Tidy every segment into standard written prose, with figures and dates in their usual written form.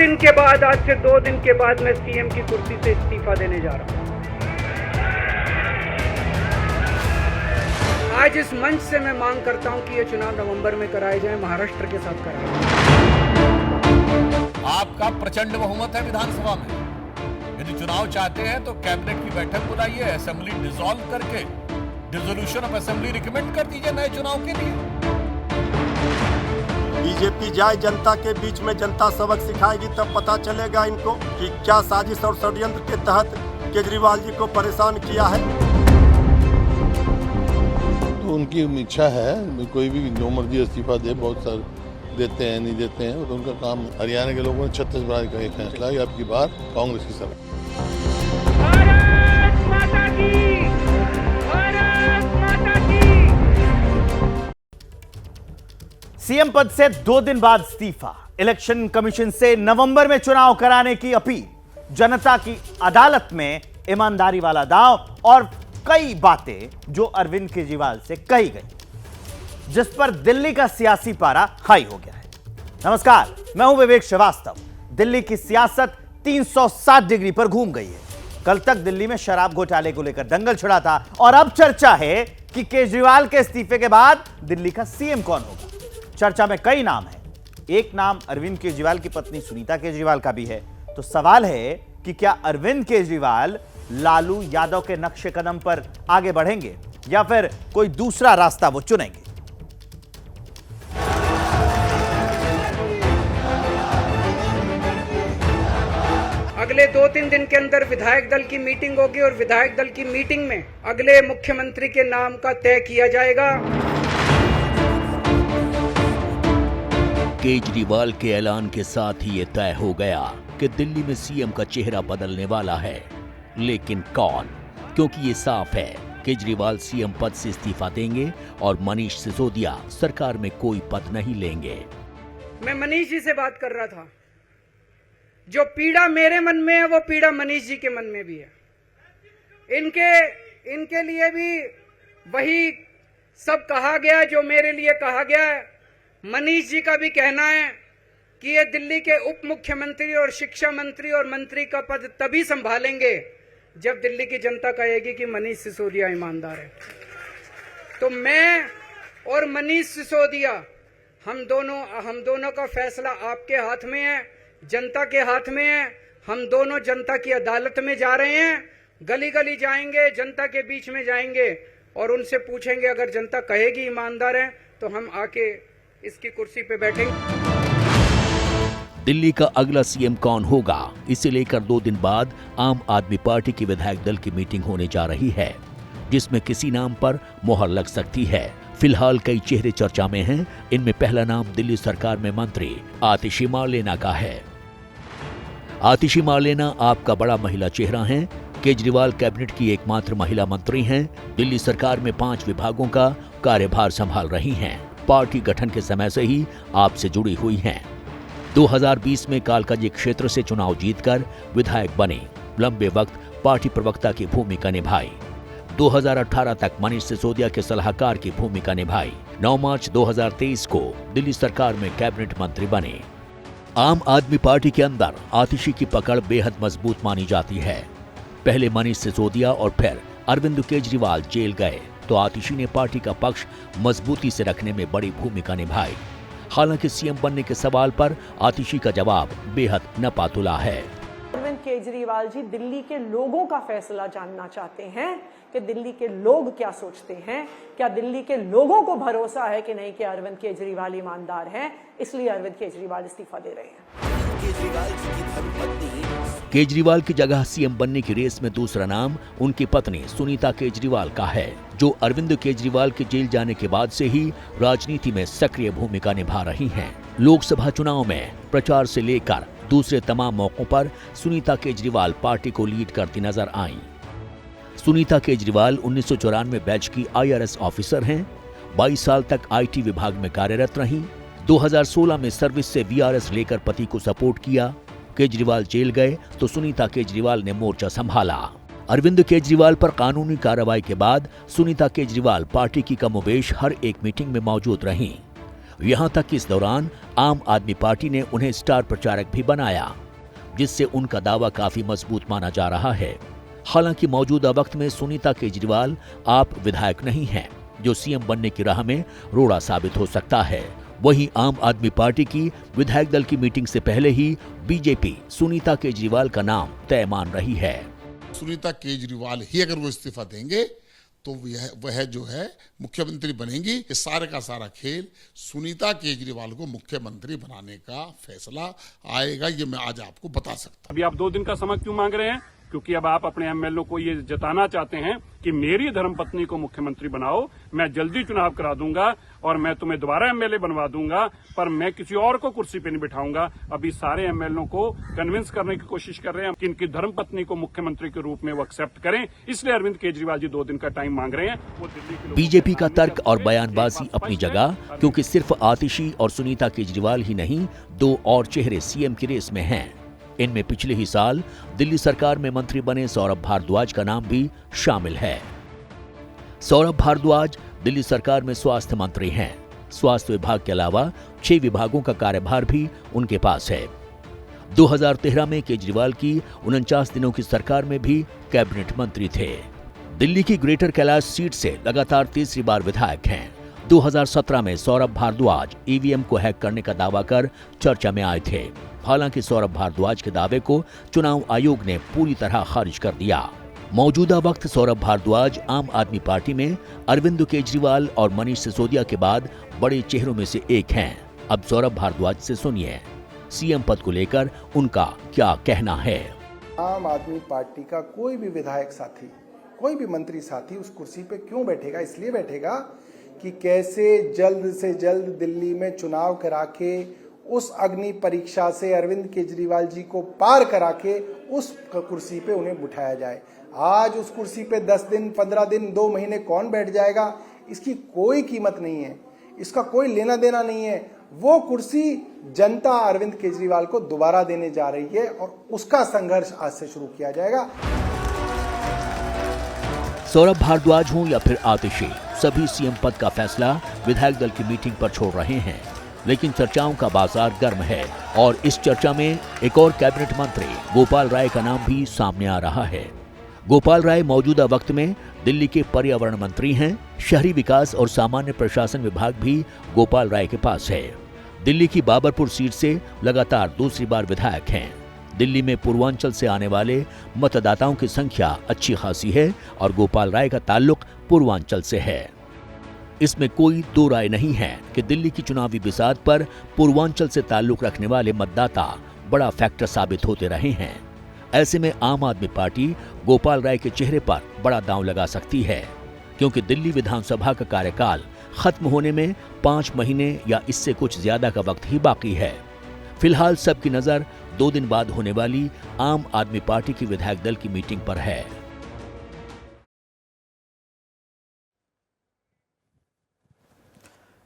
दिन के बाद, आज से 2 दिन के बाद मैं सीएम की कुर्सी से इस्तीफा देने जा रहा हूं। आज इस मंच से मैं मांग करता हूं कि ये चुनाव नवंबर में कराए जाए, महाराष्ट्र के साथ कराए जाए। आपका प्रचंड बहुमत है विधानसभा में। यदि चुनाव चाहते हैं तो कैबिनेट की बैठक बुलाइए, असेंबली डिसॉल्व करके डिसोल्यूशन ऑफ असेंबली रिकमेंड कर दीजिए नए चुनाव के लिए। बीजेपी जाए जनता के बीच में, जनता सबक सिखाएगी, तब पता चलेगा इनको कि क्या साजिश और षड्यंत्र के तहत केजरीवाल जी को परेशान किया है। तो उनकी इच्छा है, कोई भी जो मर्जी इस्तीफा दे, बहुत सारे देते हैं नहीं देते हैं, तो उनका काम। हरियाणा के लोगों ने 36 बार का एक फैसला है, अब की बार कांग्रेस की सरकार। भारत माता की, भारत माता की। सीएम पद से 2 दिन बाद इस्तीफा, इलेक्शन कमीशन से नवंबर में चुनाव कराने की अपील, जनता की अदालत में ईमानदारी वाला दांव और कई बातें जो अरविंद केजरीवाल से कही गई, जिस पर दिल्ली का सियासी पारा हाई हो गया है। नमस्कार, मैं हूं विवेक श्रीवास्तव। दिल्ली की सियासत 360 डिग्री पर घूम गई है। कल तक दिल्ली में शराब घोटाले को लेकर दंगल छिड़ा था और अब चर्चा है कि केजरीवाल के इस्तीफे के बाद दिल्ली का सीएम कौन होगा। चर्चा में कई नाम हैं। एक नाम अरविंद केजरीवाल की पत्नी सुनीता केजरीवाल का भी है। तो सवाल है कि क्या अरविंद केजरीवाल लालू यादव के नक्शे कदम पर आगे बढ़ेंगे या फिर कोई दूसरा रास्ता वो चुनेंगे। अगले 2-3 दिन के अंदर विधायक दल की मीटिंग होगी और विधायक दल की मीटिंग में अगले मुख्यमंत्री के नाम का तय किया जाएगा। केजरीवाल के ऐलान के साथ ही ये तय हो गया कि दिल्ली में सीएम का चेहरा बदलने वाला है, लेकिन कौन? क्योंकि ये साफ है केजरीवाल सीएम पद से इस्तीफा देंगे और मनीष सिसोदिया सरकार में कोई पद नहीं लेंगे। मैं मनीष जी से बात कर रहा था। जो पीड़ा मेरे मन में है वो पीड़ा मनीष जी के मन में भी है। इनके लिए भी वही सब कहा गया जो मेरे लिए कहा गया है। मनीष जी का भी कहना है कि ये दिल्ली के उप मुख्यमंत्री और शिक्षा मंत्री और मंत्री का पद तभी संभालेंगे जब दिल्ली की जनता कहेगी कि मनीष सिसोदिया ईमानदार है। तो मैं और मनीष सिसोदिया, हम दोनों का फैसला आपके हाथ में है, जनता के हाथ में है। हम दोनों जनता की अदालत में जा रहे हैं, गली गली जाएंगे, जनता के बीच में जाएंगे और उनसे पूछेंगे, अगर जनता कहेगी ईमानदार है तो हम आके इसकी कुर्सी पे बैठेंगे। दिल्ली का अगला सीएम कौन होगा, इसे लेकर 2 दिन बाद आम आदमी पार्टी की विधायक दल की मीटिंग होने जा रही है, जिसमें किसी नाम पर मोहर लग सकती है। फिलहाल कई चेहरे चर्चा में हैं। इनमें पहला नाम दिल्ली सरकार में मंत्री आतिशी मार्लेना का है। आतिशी मार्लेना आपका बड़ा महिला चेहरा हैं। केजरीवाल कैबिनेट की एकमात्र महिला मंत्री हैं। दिल्ली सरकार में 5 विभागों का कार्यभार संभाल रही हैं। पार्टी गठन के समय से ही आपसे जुड़ी हुई हैं। 2020 में कालकाजी क्षेत्र से चुनाव जीतकर विधायक बने। लंबे वक्त पार्टी प्रवक्ता की भूमिका निभाई। 2018 तक मनीष सिसोदिया के सलाहकार की भूमिका निभाई। 9 मार्च 2023 को दिल्ली सरकार में कैबिनेट मंत्री बने। आम आदमी पार्टी के अंदर आतिशी की पकड़ बेहद मजबूत मानी जाती है। पहले मनीष सिसोदिया और फिर अरविंद केजरीवाल जेल गए तो आतिशी ने पार्टी का पक्ष मजबूती से रखने में बड़ी भूमिका निभाई। हालांकि सीएम बनने के सवाल पर आतिशी का जवाब बेहद नपातुला है। अरविंद केजरीवाल जी दिल्ली के लोगों का फैसला जानना चाहते हैं कि दिल्ली के लोग क्या सोचते हैं। क्या दिल्ली के लोगों को भरोसा है कि नहीं कि अरविंद केजरीवाल ईमानदार हैं, इसलिए अरविंद केजरीवाल इस्तीफा दे रहे हैं। केजरीवाल की जगह सीएम बनने की रेस में दूसरा नाम उनकी पत्नी सुनीता केजरीवाल का है, जो अरविंद केजरीवाल के जेल जाने के बाद से ही राजनीति में सक्रिय भूमिका निभा रही हैं। लोकसभा चुनाव में प्रचार से लेकर दूसरे तमाम मौकों पर सुनीता केजरीवाल पार्टी को लीड करती नजर आईं। सुनीता केजरीवाल 1994 बैच की IRS ऑफिसर हैं। 22 साल तक IT विभाग में कार्यरत रहीं। 2016 में सर्विस से VRS लेकर पति को सपोर्ट किया। केजरीवाल जेल गए तो सुनीता केजरीवाल ने मोर्चा संभाला। अरविंद केजरीवाल पर कानूनी कार्रवाई के बाद सुनीता केजरीवाल पार्टी की कमोबेश हर एक मीटिंग में मौजूद रहीं। यहां तक कि इस दौरान आम आदमी पार्टी ने उन्हें स्टार प्रचारक भी बनाया, जिससे उनका दावा काफी मजबूत माना जा रहा है। हालांकि मौजूदा वक्त में सुनीता केजरीवाल आप विधायक नहीं हैं, जो सीएम बनने की राह में रोड़ा साबित हो सकता है। वहीं आम आदमी पार्टी की विधायक दल की मीटिंग से पहले ही बीजेपी सुनीता केजरीवाल का नाम तय मान रही है। सुनीता केजरीवाल ही अगर वो इस्तीफा देंगे तो वह जो है मुख्यमंत्री बनेंगी। ये सारे का सारा खेल सुनीता केजरीवाल को मुख्यमंत्री बनाने का फैसला आएगा, ये मैं आज आपको बता सकता हूं। अभी आप 2 दिन का समय क्यों मांग रहे हैं? क्योंकि अब आप अपने एमएलए को ये जताना चाहते हैं कि मेरी धर्मपत्नी को मुख्यमंत्री बनाओ, मैं जल्दी चुनाव करा दूंगा और मैं तुम्हें दोबारा एमएलए बनवा दूंगा, पर मैं किसी और को कुर्सी पे नहीं बिठाऊंगा। अभी सारे एमएलए को कन्विंस करने की कोशिश कर रहे हैं कि इनकी धर्मपत्नी को मुख्यमंत्री के रूप में वो एक्सेप्ट करें, इसलिए अरविंद केजरीवाल जी 2 दिन का टाइम मांग रहे हैं। वो दिल्ली के बीजेपी का तर्क और बयानबाजी अपनी जगह, क्योंकि सिर्फ आतिशी और सुनीता केजरीवाल ही नहीं, 2 और चेहरे सीएम की रेस में हैं। इनमें पिछले ही साल दिल्ली सरकार में मंत्री बने सौरभ भारद्वाज का नाम भी शामिल है। सौरभ भारद्वाज दिल्ली सरकार में स्वास्थ्य मंत्री हैं। स्वास्थ्य विभाग के अलावा 6 विभागों का कार्यभार भी उनके पास है। 2013 में केजरीवाल की 49 दिनों की सरकार में भी कैबिनेट मंत्री थे। दिल्ली की ग्रेटर कैलाश सीट से लगातार तीसरी बार विधायक हैं। 2017 में सौरभ भारद्वाज ईवीएम को हैक करने का दावा कर चर्चा में आए थे। हालांकि सौरभ भारद्वाज के दावे को चुनाव आयोग ने पूरी तरह खारिज कर दिया। मौजूदा वक्त सौरभ भारद्वाज आम आदमी पार्टी में अरविंद केजरीवाल और मनीष सिसोदिया के बाद बड़े चेहरों में से एक हैं। अब सौरभ भारद्वाज से सुनिए सीएम पद को लेकर उनका क्या कहना है। आम आदमी पार्टी का कोई भी विधायक साथी, कोई भी मंत्री साथी उस कुर्सी पे क्यों बैठेगा? इसलिए बैठेगा कि कैसे जल्द से जल्द दिल्ली में चुनाव करा के उस अग्नि परीक्षा से अरविंद केजरीवाल जी को पार करा के उस कुर्सी पे उन्हें बिठाया जाए। आज उस कुर्सी पे 10 दिन, 15 दिन, 2 महीने कौन बैठ जाएगा, इसकी कोई कीमत नहीं है, इसका कोई लेना देना नहीं है। वो कुर्सी जनता अरविंद केजरीवाल को दोबारा देने जा रही है और उसका संघर्ष आज से शुरू किया जाएगा। सौरभ भारद्वाज हों या फिर आतिशी, सभी सीएम पद का फैसला विधायक दल की मीटिंग पर छोड़ रहे हैं। लेकिन चर्चाओं का बाजार गर्म है और इस चर्चा में एक और कैबिनेट मंत्री गोपाल राय का नाम भी सामने आ रहा है। गोपाल राय मौजूदा वक्त में दिल्ली के पर्यावरण मंत्री हैं। शहरी विकास और सामान्य प्रशासन विभाग भी गोपाल राय के पास है। दिल्ली की बाबरपुर सीट से लगातार दूसरी बार विधायक हैं। दिल्ली में पूर्वांचल से आने वाले मतदाताओं की संख्या अच्छी खासी है और गोपाल राय का ताल्लुक पूर्वांचल से है। इसमें कोई दो राय नहीं है कि दिल्ली की चुनावी बिसात पर पूर्वांचल से ताल्लुक रखने वाले मतदाता बड़ा फैक्टर साबित होते रहे हैं। ऐसे में आम आदमी पार्टी गोपाल राय के चेहरे पर बड़ा दांव लगा सकती है, क्योंकि दिल्ली विधानसभा का कार्यकाल खत्म होने में 5 महीने या इससे कुछ ज्यादा का वक्त ही बाकी है। फिलहाल सबकी नजर 2 दिन बाद होने वाली आम आदमी पार्टी की विधायक दल की मीटिंग पर है।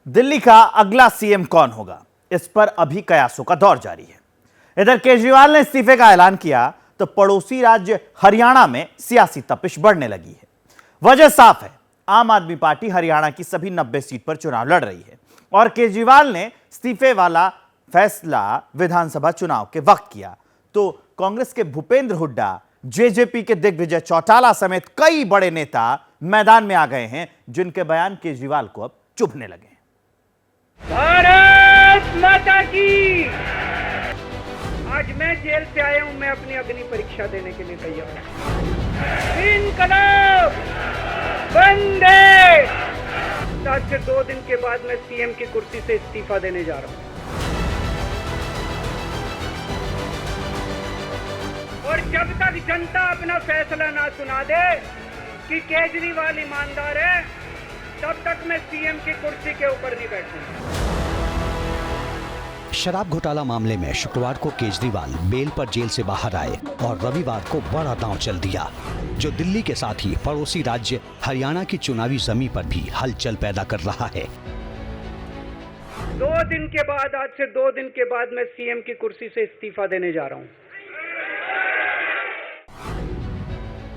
दिल्ली का अगला सीएम कौन होगा, इस पर अभी कयासों का दौर जारी है। इधर केजरीवाल ने इस्तीफे का ऐलान किया तो पड़ोसी राज्य हरियाणा में सियासी तपिश बढ़ने लगी है। वजह साफ है, आम आदमी पार्टी हरियाणा की सभी 90 सीट पर चुनाव लड़ रही है और केजरीवाल ने इस्तीफे वाला फैसला विधानसभा चुनाव के वक्त किया तो कांग्रेस के भूपेंद्र हुड्डा, जेजेपी के दिग्विजय चौटाला समेत कई बड़े नेता मैदान में आ गए हैं, जिनके बयान केजरीवाल को अब चुभने लगे हैं। भारत माता की। आज मैं जेल से आया हूं, मैं अपनी अग्नि परीक्षा देने के लिए तैयार हूं। इनकलाब वंदे। आज से 2 दिन के बाद मैं सीएम की कुर्सी से इस्तीफा देने जा रहा हूं और जब तक जनता अपना फैसला ना सुना दे कि केजरीवाल ईमानदार है, तब तक मैं सीएम की कुर्सी के ऊपर नहीं बैठूंगा। शराब घोटाला मामले में शुक्रवार को केजरीवाल बेल पर जेल से बाहर आए और रविवार को बड़ा दांव चल दिया, जो दिल्ली के साथ ही पड़ोसी राज्य हरियाणा की चुनावी जमीन पर भी हलचल पैदा कर रहा है। 2 दिन के बाद, आज से 2 दिन के बाद मैं सीएम की कुर्सी से इस्तीफा देने जा रहा हूं।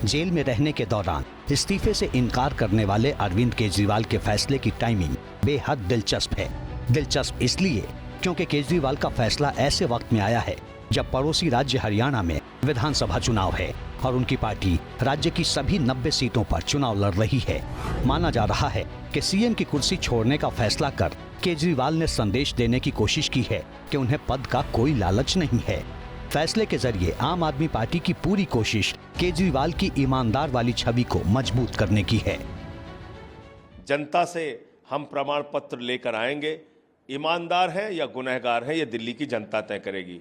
जेल में रहने के दौरान इस्तीफे से इनकार करने वाले अरविंद केजरीवाल के फैसले की टाइमिंग बेहद दिलचस्प है। दिलचस्प इसलिए क्योंकि केजरीवाल का फैसला ऐसे वक्त में आया है जब पड़ोसी राज्य हरियाणा में विधानसभा चुनाव है और उनकी पार्टी राज्य की सभी 90 सीटों पर चुनाव लड़ रही है। माना जा रहा है कि सीएम की कुर्सी छोड़ने का फैसला कर केजरीवाल ने संदेश देने की कोशिश की है कि उन्हें पद का कोई लालच नहीं है। फैसले के जरिए आम आदमी पार्टी की पूरी कोशिश केजरीवाल की ईमानदार वाली छवि को मजबूत करने की है। जनता से हम प्रमाण पत्र लेकर आएंगे, ईमानदार है या गुनहगार है ये दिल्ली की जनता तय करेगी।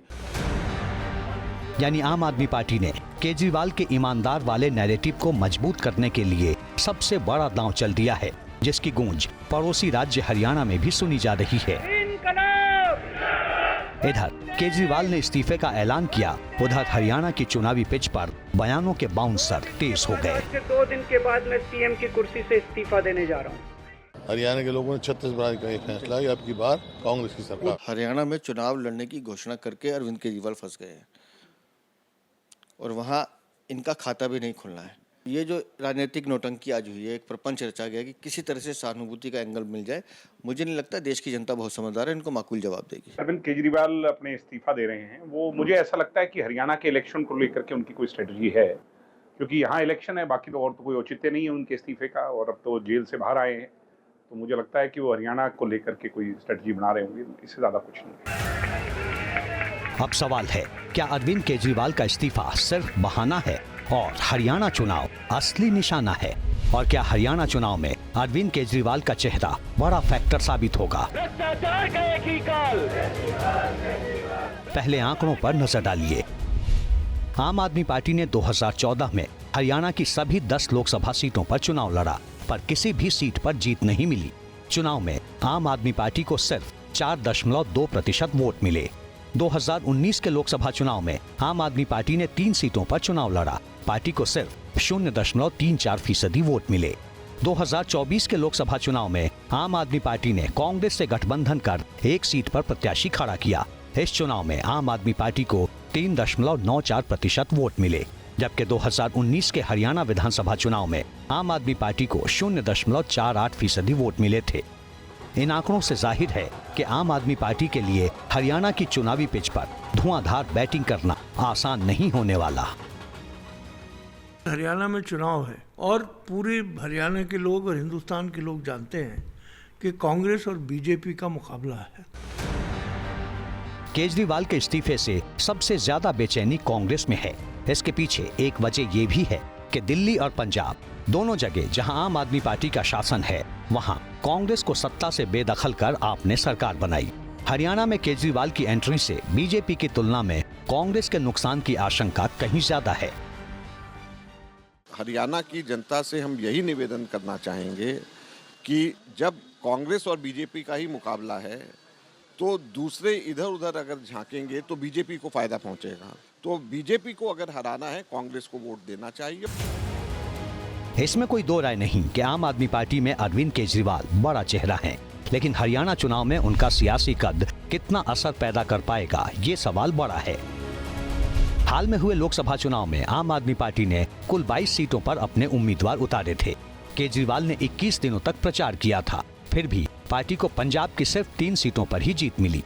यानी आम आदमी पार्टी ने केजरीवाल के ईमानदार वाले नैरेटिव को मजबूत करने के लिए सबसे बड़ा दांव चल दिया है, जिसकी गूंज पड़ोसी राज्य हरियाणा में भी सुनी जा रही है। इधर केजरीवाल ने इस्तीफे का ऐलान किया, उधर हरियाणा की चुनावी पिच पर बयानों के बाउंसर तेज हो गए। 2 दिन के बाद मैं सीएम की कुर्सी से इस्तीफा देने जा रहा हूँ। हरियाणा के लोगों ने छत्तीसगढ़ का एक फैसला है, अब की बार कांग्रेस की सरकार। हरियाणा में चुनाव लड़ने की घोषणा करके अरविंद केजरीवाल फंस गए हैं और वहाँ इनका खाता भी नहीं खुलना है। ये जो राजनीतिक नौटंकी आज हुई है, एक प्रपंच रचा गया कि किसी तरह से सहानुभूति का एंगल मिल जाए। मुझे नहीं लगता देश की जनता बहुत समझदार है, इनको माकूल जवाब देगी। अरविंद केजरीवाल अपने इस्तीफा दे रहे हैं, वो मुझे ऐसा लगता है कि हरियाणा के इलेक्शन को लेकर के उनकी कोई स्ट्रेटजी है, क्योंकि यहाँ इलेक्शन है, बाकी तो और तो कोई औचित्य नहीं है उनके इस्तीफे का, और अब तो जेल से बाहर आए हैं, तो मुझे लगता है कि वो हरियाणा को लेकर के कोई स्ट्रेटजी बना रहे होंगे, इससे ज्यादा कुछ नहीं। अब सवाल है, क्या अरविंद केजरीवाल का इस्तीफा सिर्फ बहाना है और हरियाणा चुनाव असली निशाना है? और क्या हरियाणा चुनाव में अरविंद केजरीवाल का चेहरा बड़ा फैक्टर साबित होगा? पहले आंकड़ों पर नजर डालिए। आम आदमी पार्टी ने 2014 में हरियाणा की सभी 10 लोकसभा सीटों पर चुनाव लड़ा, पर किसी भी सीट पर जीत नहीं मिली। चुनाव में आम आदमी पार्टी को सिर्फ 4.2% वोट मिले। 2019 के लोकसभा चुनाव में आम आदमी पार्टी ने 3 सीटों पर चुनाव लड़ा, पार्टी को सिर्फ 0.34% वोट मिले। 2024 के लोकसभा चुनाव में आम आदमी पार्टी ने कांग्रेस से गठबंधन कर 1 सीट पर प्रत्याशी खड़ा किया। इस चुनाव में आम आदमी पार्टी को 3.94% वोट मिले, जबकि 2019 के हरियाणा विधानसभा चुनाव में आम आदमी पार्टी को 0.48% वोट मिले थे। इन आंकड़ों से जाहिर है कि आम आदमी पार्टी के लिए हरियाणा की चुनावी पिच पर धुआंधार बैटिंग करना आसान नहीं होने वाला। हरियाणा में चुनाव है और पूरे हरियाणा के लोग और हिंदुस्तान के लोग जानते हैं कि कांग्रेस और बीजेपी का मुकाबला है। केजरीवाल के इस्तीफे से सबसे ज्यादा बेचैनी कांग्रेस में है। इसके पीछे एक वजह ये भी है कि दिल्ली और पंजाब दोनों जगह जहां आम आदमी पार्टी का शासन है, वहां कांग्रेस को सत्ता से बेदखल कर आपने सरकार बनाई। हरियाणा में केजरीवाल की एंट्री से बीजेपी की तुलना में कांग्रेस के नुकसान की आशंका कहीं ज्यादा है। हरियाणा की जनता से हम यही निवेदन करना चाहेंगे कि जब कांग्रेस और बीजेपी का ही मुकाबला है, तो दूसरे इधर उधर अगर झांकेंगे तो बीजेपी को फायदा पहुंचेगा। तो बीजेपी को अगर हराना है, कांग्रेस को वोट देना चाहिए। इसमें कोई दो राय नहीं कि आम आदमी पार्टी में अरविंद केजरीवाल बड़ा चेहरा है, लेकिन हरियाणा चुनाव में उनका सियासी कद कितना असर पैदा कर पाएगा, ये सवाल बड़ा है। हाल में हुए लोकसभा चुनाव में आम आदमी पार्टी ने कुल 22 सीटों पर अपने उम्मीदवार उतारे थे। केजरीवाल ने 21 दिनों तक प्रचार किया था, फिर भी पार्टी को पंजाब की सिर्फ 3 सीटों पर ही जीत मिली।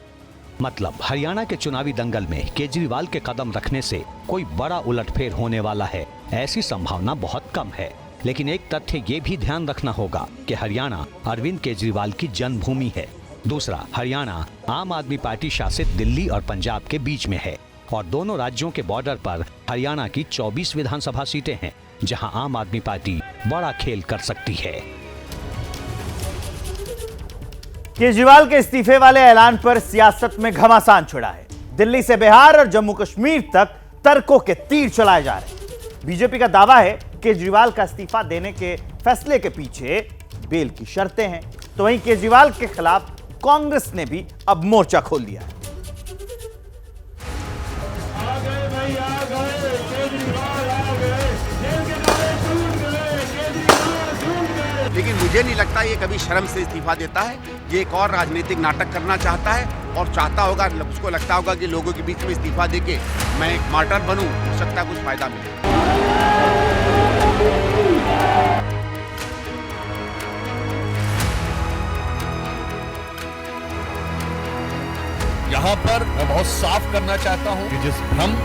मतलब हरियाणा के चुनावी दंगल में केजरीवाल के कदम रखने से कोई बड़ा उलटफेर होने वाला है, ऐसी संभावना बहुत कम है। लेकिन एक तथ्य ये भी ध्यान रखना होगा कि हरियाणा अरविंद केजरीवाल की जन्मभूमि है। दूसरा, हरियाणा आम आदमी पार्टी शासित दिल्ली और पंजाब के बीच में है और दोनों राज्यों के बॉर्डर पर हरियाणा की 24 विधानसभा सीटें हैं, जहां आम आदमी पार्टी बड़ा खेल कर सकती है। केजरीवाल के इस्तीफे वाले ऐलान पर सियासत में घमासान छिड़ा है। दिल्ली से बिहार और जम्मू कश्मीर तक तर्कों के तीर चलाए जा रहे हैं। बीजेपी का दावा है केजरीवाल का इस्तीफा देने के फैसले के पीछे बेल की शर्तें हैं, तो वहीं केजरीवाल के खिलाफ कांग्रेस ने भी अब मोर्चा खोल दिया है। लेकिन मुझे नहीं लगता ये कभी शर्म से इस्तीफा देता है। ये एक और राजनीतिक नाटक करना चाहता है और चाहता होगा, उसको लगता होगा कि लोगों के बीच में इस्तीफा देके मैं एक मार्टर बनूं, हो सकता है कुछ फायदा मिले। यहाँ पर मैं बहुत साफ करना चाहता हूँ कि जिस भ्रम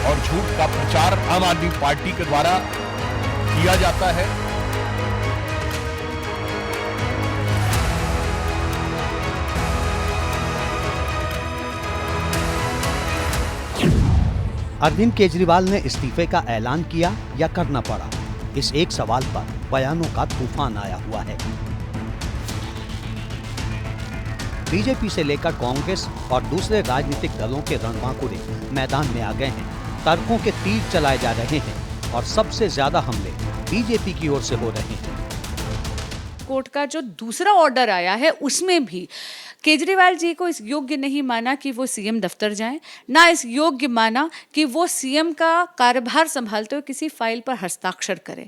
और झूठ का प्रचार आम आदमी पार्टी के द्वारा किया जाता है, अरविंद केजरीवाल ने इस्तीफे का ऐलान किया या करना पड़ा, इस एक सवाल पर बयानों का तूफान आया हुआ है। बीजेपी से लेकर कांग्रेस और दूसरे राजनीतिक दलों के रणबांकुरे मैदान में आ गए हैं। तर्कों के तीर चलाए जा रहे हैं और सबसे ज्यादा हमले बीजेपी की ओर से हो रहे हैं। कोर्ट का जो दूसरा ऑर्डर आया है उसमें भी केजरीवाल जी को इस योग्य नहीं माना कि वो सीएम दफ्तर जाएं, ना इस योग्य माना कि वो सीएम का कार्यभार संभालते हुए किसी फाइल पर हस्ताक्षर करें।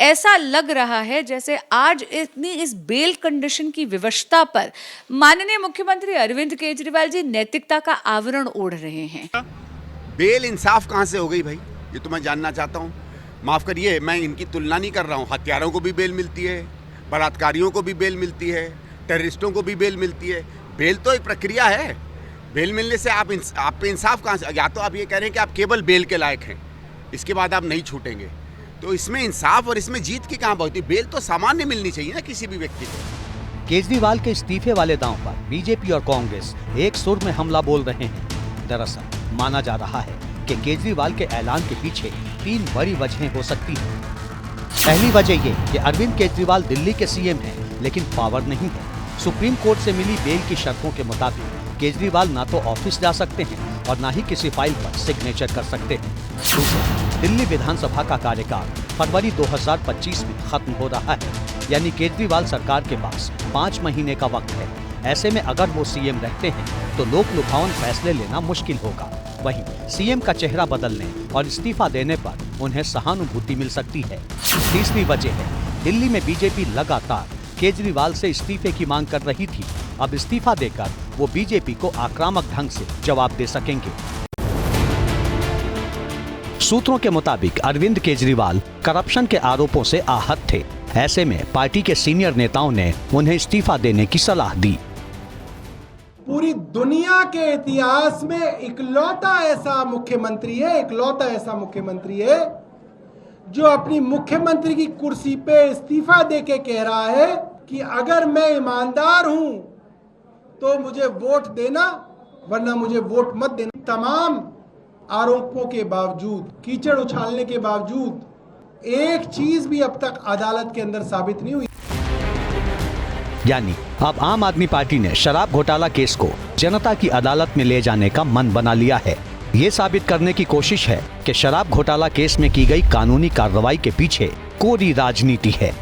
ऐसा लग रहा है जैसे आज इतनी इस बेल कंडीशन की विवशता पर माननीय मुख्यमंत्री अरविंद केजरीवाल जी नैतिकता का आवरण ओढ़ रहे हैं। बेल इंसाफ कहाँ से हो गई भाई, ये तो मैं जानना चाहता हूँ। माफ करिए, मैं इनकी तुलना नहीं कर रहा हूँ। हत्यारों को भी बेल मिलती है, बलात्कारियों को भी बेल मिलती है, टेररिस्टों को भी बेल मिलती है। बेल तो एक प्रक्रिया है। बेल मिलने से आप पे इंसाफ कहाँ से? या तो आप ये कह रहे हैं कि आप केवल बेल के लायक हैं, इसके बाद आप नहीं छूटेंगे, तो इसमें इंसाफ और इसमें जीत की कहाँ बात होती? बेल तो सामान्य मिलनी चाहिए ना किसी भी व्यक्ति को। केजरीवाल के इस्तीफे वाले दांव पर बीजेपी और कांग्रेस एक सुर में हमला बोल रहे हैं। दरअसल माना जा रहा है कि केजरीवाल के ऐलान के पीछे 3 बड़ी वजहें हो सकती हैं। पहली वजह ये कि अरविंद केजरीवाल दिल्ली के सीएम हैं, लेकिन पावर नहीं है। सुप्रीम कोर्ट से मिली बेल की शर्तों के मुताबिक केजरीवाल ना तो ऑफिस जा सकते हैं और ना ही किसी फाइल पर सिग्नेचर कर सकते हैं। दूसरा, दिल्ली विधानसभा का कार्यकाल फरवरी 2025 में खत्म हो रहा है, यानी केजरीवाल सरकार के पास 5 महीने का वक्त है। ऐसे में अगर वो सीएम रहते हैं तो लोक लुभावन फैसले लेना मुश्किल होगा। वहीं सीएम का चेहरा बदलने और इस्तीफा देने पर उन्हें सहानुभूति मिल सकती है। तीसरी वजह है, दिल्ली में बीजेपी लगातार केजरीवाल से इस्तीफे की मांग कर रही थी। अब इस्तीफा देकर वो बीजेपी को आक्रामक ढंग से जवाब दे सकेंगे। सूत्रों के मुताबिक अरविंद केजरीवाल करप्शन के आरोपों से आहत थे। ऐसे में पार्टी के सीनियर नेताओं ने उन्हें इस्तीफा देने की सलाह दी। पूरी दुनिया के इतिहास में इकलौता ऐसा मुख्यमंत्री है जो अपनी मुख्यमंत्री की कुर्सी पे इस्तीफा देके कह रहा है कि अगर मैं ईमानदार हूं तो मुझे वोट देना, वरना मुझे वोट मत देना। तमाम आरोपों के बावजूद, कीचड़ उछालने के बावजूद एक चीज भी अब तक अदालत के अंदर साबित नहीं हुई। यानी अब आम आदमी पार्टी ने शराब घोटाला केस को जनता की अदालत में ले जाने का मन बना लिया है। ये साबित करने की कोशिश है कि शराब घोटाला केस में की गई कानूनी कार्रवाई के पीछे कोरी राजनीति है।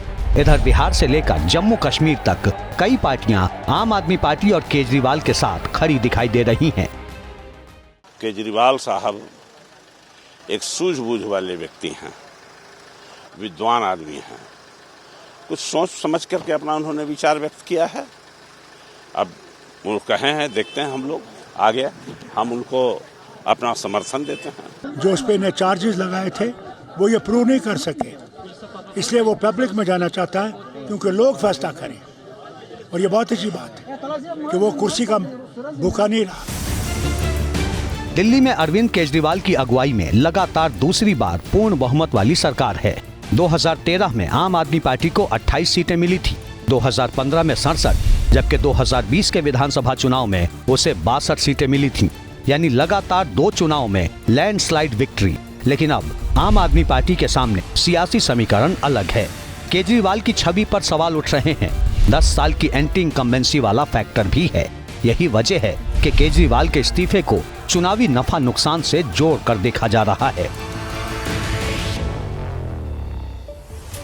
इधर बिहार से लेकर जम्मू कश्मीर तक कई पार्टियां आम आदमी पार्टी और केजरीवाल के साथ खड़ी दिखाई दे रही हैं। केजरीवाल साहब एक सूझबूझ वाले व्यक्ति हैं, विद्वान आदमी हैं। कुछ सोच समझ करके अपना उन्होंने विचार व्यक्त किया है। अब वो कहे हैं, देखते हैं हम लोग आगे, हम उनको अपना समर्थन देते हैं। जो उस पे चार्जेस लगाए थे वो ये प्रूव नहीं कर सके, इसलिए वो पब्लिक में जाना चाहता है, क्योंकि लोग फैसला करें। और ये बहुत अच्छी बात है कि वो कुर्सी का भूखा नहीं रहा। दिल्ली में अरविंद केजरीवाल की अगुवाई में लगातार दूसरी बार पूर्ण बहुमत वाली सरकार है। 2013 में आम आदमी पार्टी को 28 सीटें मिली थी, 2015 में 67, जबकि 2020 के विधानसभा चुनाव में उसे 62 सीटें मिली थीं। यानी लगातार 2 चुनाव में लैंडस्लाइड विक्ट्री। लेकिन अब आम आदमी पार्टी के सामने सियासी समीकरण अलग है। केजरीवाल की छवि पर सवाल उठ रहे हैं। 10 साल की एंटी इनकम्बेंसी वाला फैक्टर भी है। यही वजह है कि केजरीवाल के इस्तीफे को चुनावी नफा नुकसान से जोड़ कर देखा जा रहा है।